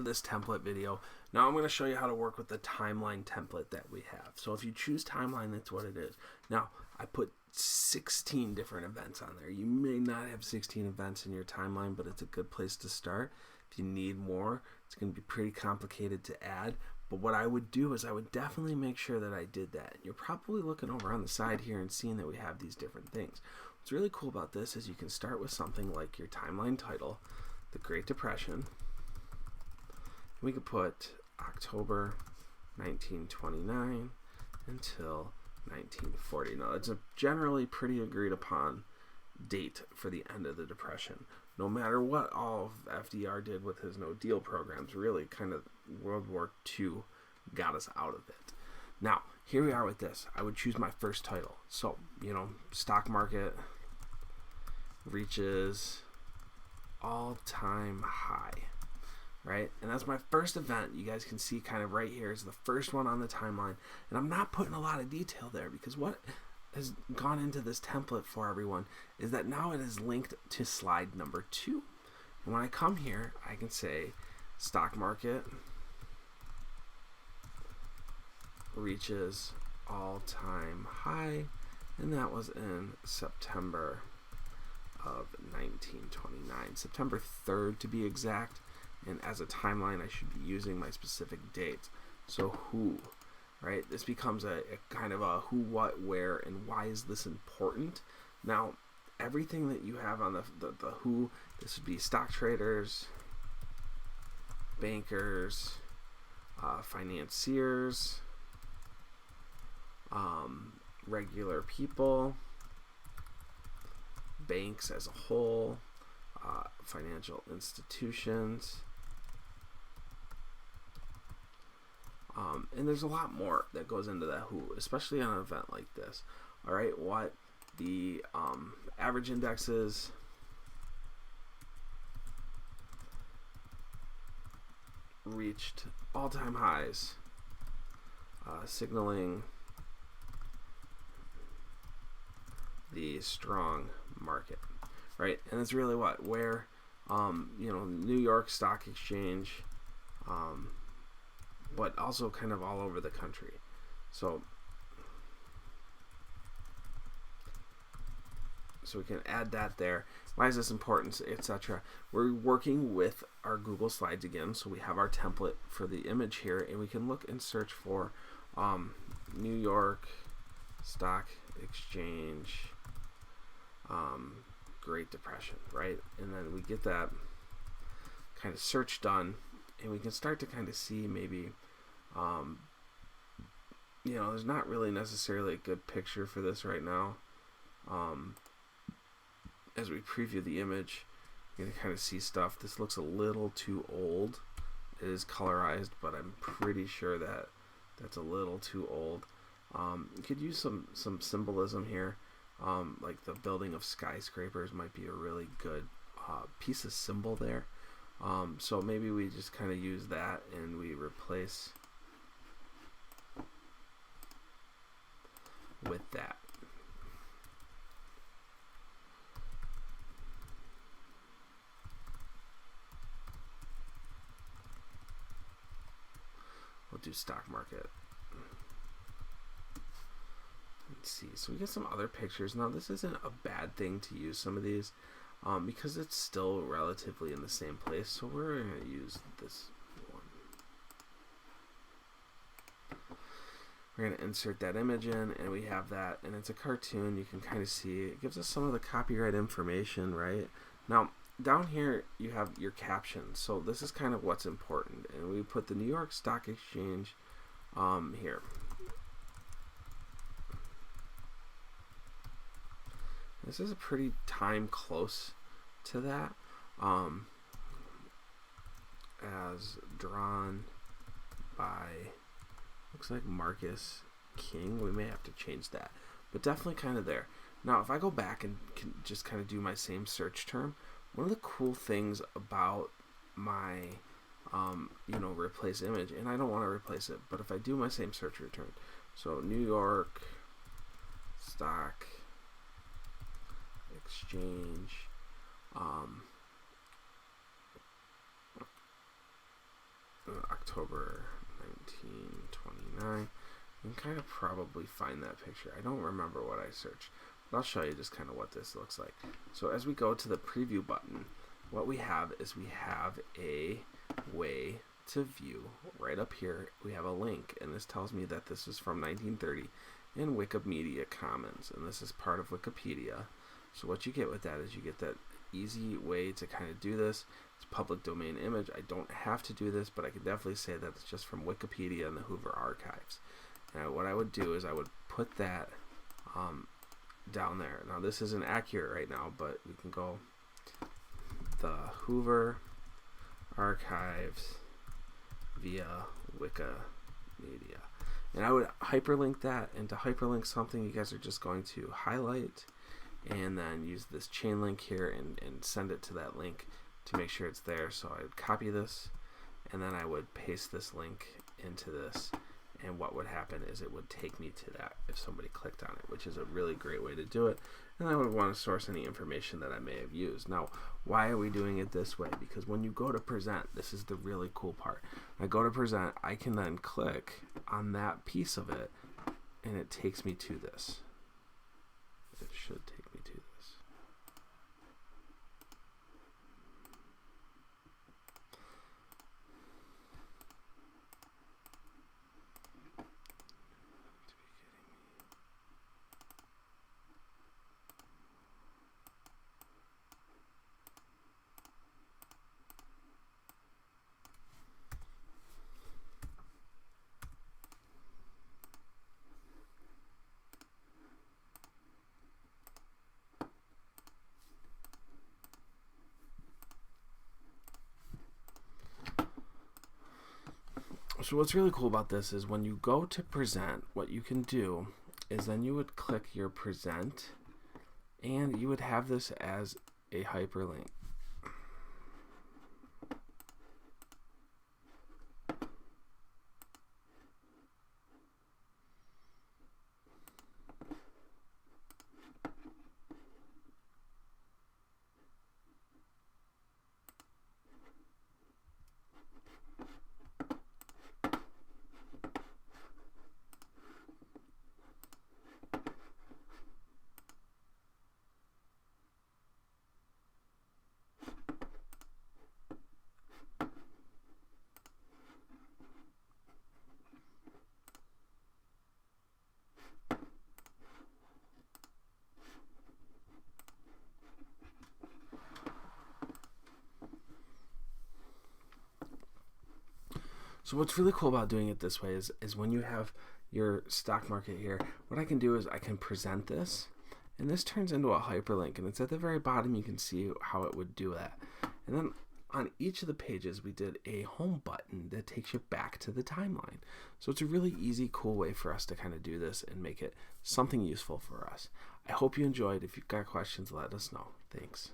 this template video. Now I'm going to show you how to work with the timeline template that we have. So if you choose timeline, that's what it is. Now I put 16 different events on there. You may not have 16 events in your timeline, but it's a good place to start. If you need more, it's going to be pretty complicated to add. But what I would do is I would definitely make sure that I did that. You're probably looking over on the side here and seeing that we have these different things. What's really cool about this is you can start with something like your timeline title, the Great Depression. We could put October 1929 until 1940. Now, it's a generally pretty agreed upon date for the end of the Depression. No matter what all of FDR did with his no deal programs, really kind of World War II got us out of it. Now, here we are with this. I would choose my first title. So, stock market reaches all-time high, right? And that's my first event. You guys can see kind of right here is the first one on the timeline. And I'm not putting a lot of detail there because what has gone into this template for everyone is that now it is linked to slide number 2. And when I come here, I can say stock market reaches all-time high, and that was in September of 1929, September 3rd to be exact. And as a timeline, I should be using my specific date. So who, right? This becomes a kind of a who, what, where, and why is this important? Now, everything that you have on the who, this would be stock traders, bankers, financiers, regular people, banks as a whole, financial institutions, and there's a lot more that goes into that who, especially on an event like this. All right, what the average indexes, reached all-time highs, signaling the strong market, right? And it's really where New York Stock Exchange, but also kind of all over the country. So we can add that there. Why is this important, etc. We're working with our Google Slides again, so we have our template for the image here, and we can look and search for New York Stock Exchange Great Depression, right? And then we get that kind of search done, and we can start to kind of see maybe there's not really necessarily a good picture for this right now. As we preview the image, you can kind of see stuff. This looks a little too old. It is colorized, but I'm pretty sure that that's a little too old. You could use some symbolism here, like the building of skyscrapers might be a really good piece of symbol there. So maybe we just kind of use that and we replace with that. We'll do stock market. Let's see. So we get some other pictures. Now this isn't a bad thing to use some of these because it's still relatively in the same place. So we're going to use this one. We're going to insert that image in, and we have that, and it's a cartoon. You can kind of see it gives us some of the copyright information, right? Now down here you have your caption. So this is kind of what's important, and we put the New York Stock Exchange here. This is a pretty time close to that, as drawn by, looks like Marcus King. We may have to change that, but definitely kind of there. Now, if I go back and can just kind of do my same search term, one of the cool things about my, replace image, and I don't want to replace it, but if I do my same search return, so New York Stock Exchange, October 1929. You can kind of probably find that picture. I don't remember what I searched, but I'll show you just kind of what this looks like. So as we go to the preview button, what we have is we have a way to view. Right up here, we have a link, and this tells me that this is from 1930 in Wikimedia Commons, and this is part of Wikipedia. So what you get with that is you get that easy way to kind of do this. It's public domain image. I don't have to do this, but I can definitely say that it's just from Wikipedia and the Hoover Archives. Now what I would do is I would put that down there. Now this isn't accurate right now, but we can go the Hoover Archives via Wikimedia. And I would hyperlink that, and to hyperlink something, you guys are just going to highlight and then use this chain link here and send it to that link to make sure it's there. So I would copy this, and then I would paste this link into this, and what would happen is it would take me to that if somebody clicked on it, which is a really great way to do it. And I would want to source any information that I may have used. Now, why are we doing it this way? Because when you go to present, this is the really cool part. I go to present, I can then click on that piece of it, and it takes me to this. It should take me to this. So what's really cool about this is when you go to present, what you can do is then you would click your present, and you would have this as a hyperlink. So what's really cool about doing it this way is when you have your stock market here, what I can do is I can present this, and this turns into a hyperlink, and it's at the very bottom. You can see how it would do that. And then on each of the pages, we did a home button that takes you back to the timeline. So it's a really easy, cool way for us to kind of do this and make it something useful for us. I hope you enjoyed. If you've got questions, let us know. Thanks.